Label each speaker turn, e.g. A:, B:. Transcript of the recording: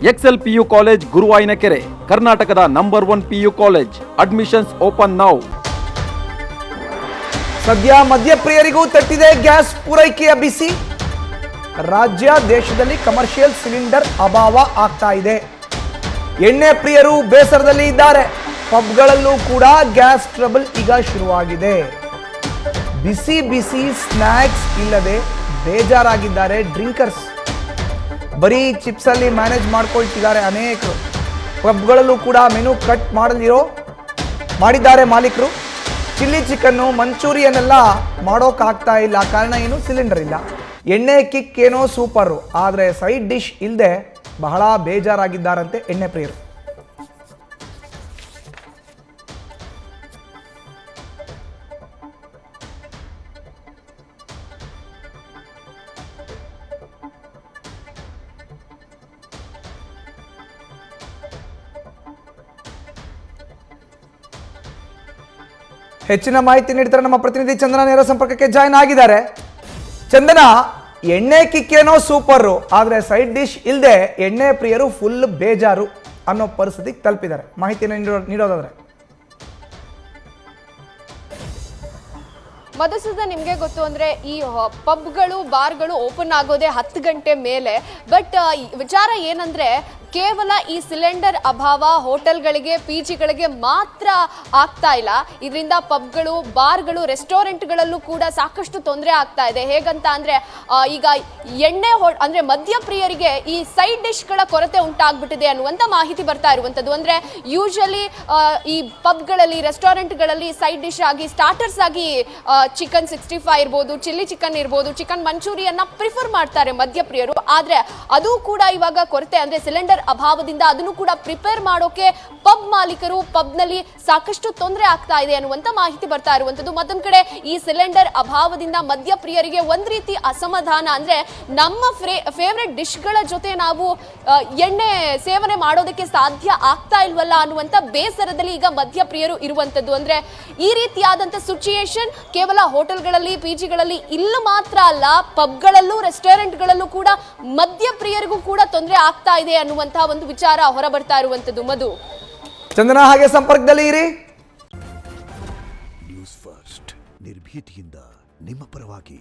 A: Excel PU college ಗುರುವಾಯಿನಕೆರೆ, ಕರ್ನಾಟಕದ number 1 PU college. Admissions open now.
B: ಸದ್ಯ ಮದ್ಯಪ್ರಿಯರಿಗೂ ತಟ್ಟಿದೆ gas ಪೂರೈಕೆಯ ಬಿಸಿ. ರಾಜ್ಯ ದೇಶದಲ್ಲಿ ಕಮರ್ಷಿಯಲ್ ಸಿಲಿಂಡರ್ ಅಭಾವ ಆಗ್ತಾ ಇದೆ. ಎಣ್ಣೆ ಪ್ರಿಯರು ಬೇಸರದಲ್ಲಿ ಇದ್ದಾರೆ. ಪಬ್ಗಳಲ್ಲೂ ಕೂಡ ಗ್ಯಾಸ್ ಟ್ರಬಲ್ ಈಗ ಶುರುವಾಗಿದೆ. ಬಿಸಿ ಬಿಸಿ ಸ್ನ್ಯಾಕ್ಸ್ ಇಲ್ಲದೆ ಬೇಜಾರಾಗಿದ್ದಾರೆ ಡ್ರಿಂಕರ್ಸ್. ಬರೀ ಚಿಪ್ಸ್ ಅಲ್ಲಿ ಮ್ಯಾನೇಜ್ ಮಾಡ್ಕೊಳ್ತಿದ್ದಾರೆ ಅನೇಕರು. ಪಬ್ಗಳಲ್ಲೂ ಕೂಡ ಮೆನು ಕಟ್ ಮಾಡಿದ್ದಾರೆ ಮಾಲೀಕರು. ಚಿಲ್ಲಿ ಚಿಕನ್ನು, ಮಂಚೂರಿಯನ್ ಎಲ್ಲ ಮಾಡೋಕ್ಕಾಗ್ತಾ ಇಲ್ಲ. ಕಾರಣ ಏನು? ಸಿಲಿಂಡರ್ ಇಲ್ಲ. ಎಣ್ಣೆ ಕಿಕ್ ಏನೋ ಸೂಪರು, ಆದರೆ ಸೈಡ್ ಡಿಶ್ ಇಲ್ಲದೆ ಬಹಳ ಬೇಜಾರಾಗಿದ್ದಾರಂತೆ ಎಣ್ಣೆ ಪ್ರಿಯರು. ಹೆಚ್ಚಿನ ಮಾಹಿತಿ ನೀಡ್ತಾರೆ ನಮ್ಮ ಪ್ರತಿನಿಧಿ ಚಂದನ. ನೇರ ಸಂಪರ್ಕಕ್ಕೆ ಜಾಯ್ನ್ ಆಗಿದ್ದಾರೆ. ಚಂದನ, ಎಣ್ಣೆ ಕಿಕ್ಕೇನೋ ಸೂಪರು, ಆದರೆ ಸೈಡ್ ಡಿಶ್ ಇಲ್ಲದೆ ಎಣ್ಣೆ ಪ್ರಿಯರು ಫುಲ್ ಬೇಜಾರು ಅನ್ನೋ ಪರಿಸ್ಥಿತಿಗೆ ತಲುಪಿದ್ದಾರೆ. ಮಾಹಿತಿಯನ್ನು ನೀಡೋದಾದ್ರೆ
C: ಮಧುಸೂದನ್, ನಿಮಗೆ ಗೊತ್ತು ಅಂದರೆ ಈ ಪಬ್ಗಳು ಬಾರ್ಗಳು ಓಪನ್ ಆಗೋದೇ 10 ಗಂಟೆ ಮೇಲೆ. ಬಟ್ ವಿಚಾರ ಏನಂದರೆ, ಕೇವಲ ಈ ಸಿಲಿಂಡರ್ ಅಭಾವ ಹೋಟೆಲ್ಗಳಿಗೆ, ಜಿಗಳಿಗೆ ಮಾತ್ರ ಆಗ್ತಾ ಇಲ್ಲ. ಇದರಿಂದ ಪಬ್ಗಳು, ಬಾರ್ಗಳು, ರೆಸ್ಟೋರೆಂಟ್ಗಳಲ್ಲೂ ಕೂಡ ಸಾಕಷ್ಟು ತೊಂದರೆ ಆಗ್ತಾ ಇದೆ. ಹೇಗಂತ ಅಂದರೆ, ಈಗ ಎಣ್ಣೆ ಅಂದರೆ ಮದ್ಯಪ್ರಿಯರಿಗೆ ಈ ಸೈಡ್ ಡಿಶ್ಗಳ ಕೊರತೆ ಉಂಟಾಗ್ಬಿಟ್ಟಿದೆ ಅನ್ನುವಂಥ ಮಾಹಿತಿ ಬರ್ತಾ ಇರುವಂಥದ್ದು. ಅಂದರೆ ಯೂಶಲಿ ಈ ಪಬ್ಗಳಲ್ಲಿ, ರೆಸ್ಟೋರೆಂಟ್ಗಳಲ್ಲಿ ಸೈಡ್ ಡಿಶ್ ಆಗಿ, ಸ್ಟಾರ್ಟರ್ಸ್ ಆಗಿ ಚಿಕನ್ 65 ಇರ್ಬೋದು, ಚಿಲ್ಲಿ ಚಿಕನ್ ಇರ್ಬೋದು, ಚಿಕನ್ ಮಂಚೂರಿಯನ್ನ ಪ್ರಿಫರ್ ಮಾಡ್ತಾರೆ ಮದ್ಯಪ್ರಿಯರು. ಆದರೆ ಅದು ಕೂಡ ಇವಾಗ ಕೊರತೆ, ಅಂದರೆ ಸಿಲಿಂಡರ್ ಅಭಾವದಿಂದ ಅದನ್ನು ಕೂಡ ಪ್ರಿಪೇರ್ ಮಾಡೋಕೆ ಪಬ್ ಮಾಲೀಕರು, ಪಬ್ನಲ್ಲಿ ಸಾಕಷ್ಟು ತೊಂದರೆ ಆಗ್ತಾ ಇದೆ ಅನ್ನುವಂಥ ಮಾಹಿತಿ ಬರ್ತಾ ಇರುವಂಥದ್ದು. ಮತ್ತೊಂದು ಕಡೆ ಈ ಸಿಲಿಂಡರ್ ಅಭಾವದಿಂದ ಮದ್ಯಪ್ರಿಯರಿಗೆ ಒಂದು ರೀತಿ ಅಸಮಾಧಾನ. ಅಂದರೆ ನಮ್ಮ ಫೇವ್ರೆಟ್ ಡಿಶ್ಗಳ ಜೊತೆ ನಾವು ಎಣ್ಣೆ ಸೇವನೆ ಮಾಡೋದಕ್ಕೆ ಸಾಧ್ಯ ಆಗ್ತಾ ಇಲ್ವಲ್ಲ ಅನ್ನುವಂಥ ಬೇಸರದಲ್ಲಿ ಈಗ ಮದ್ಯಪ್ರಿಯರು ಇರುವಂಥದ್ದು. ಅಂದರೆ ಈ ರೀತಿಯಾದಂಥ ಸಿಚುಯೇಷನ್ ಕೇವಲ ಹೋಟೆಲ್ಗಳಲ್ಲಿ, ಜಿಗಳಲ್ಲಿ ಇಲ್ಲ ಮಾತ್ರ ಅಲ್ಲ, ಪಬ್ಗಳಲ್ಲೂ, ರೆಸ್ಟೋರೆಂಟ್ಗಳಲ್ಲೂ ಕೂಡ ಮದ್ಯಪ್ರಿಯರಿಗೂ ಕೂಡ ತೊಂದರೆ ಆಗ್ತಾ ಇದೆ ಅನ್ನುವಂತಹ ಒಂದು ವಿಚಾರ ಹೊರ ಬರ್ತಾ ಇರುವಂತದ್ದು. ಮಧು,
B: ಚಂದನ, ಹಾಗೆ ಸಂಪರ್ಕದಲ್ಲಿ ಇರಿ.
D: ನ್ಯೂಸ್ ಫಸ್ಟ್, ನಿರ್ಭೀತಿಯಿಂದ ನಿಮ್ಮ ಪರವಾಗಿ.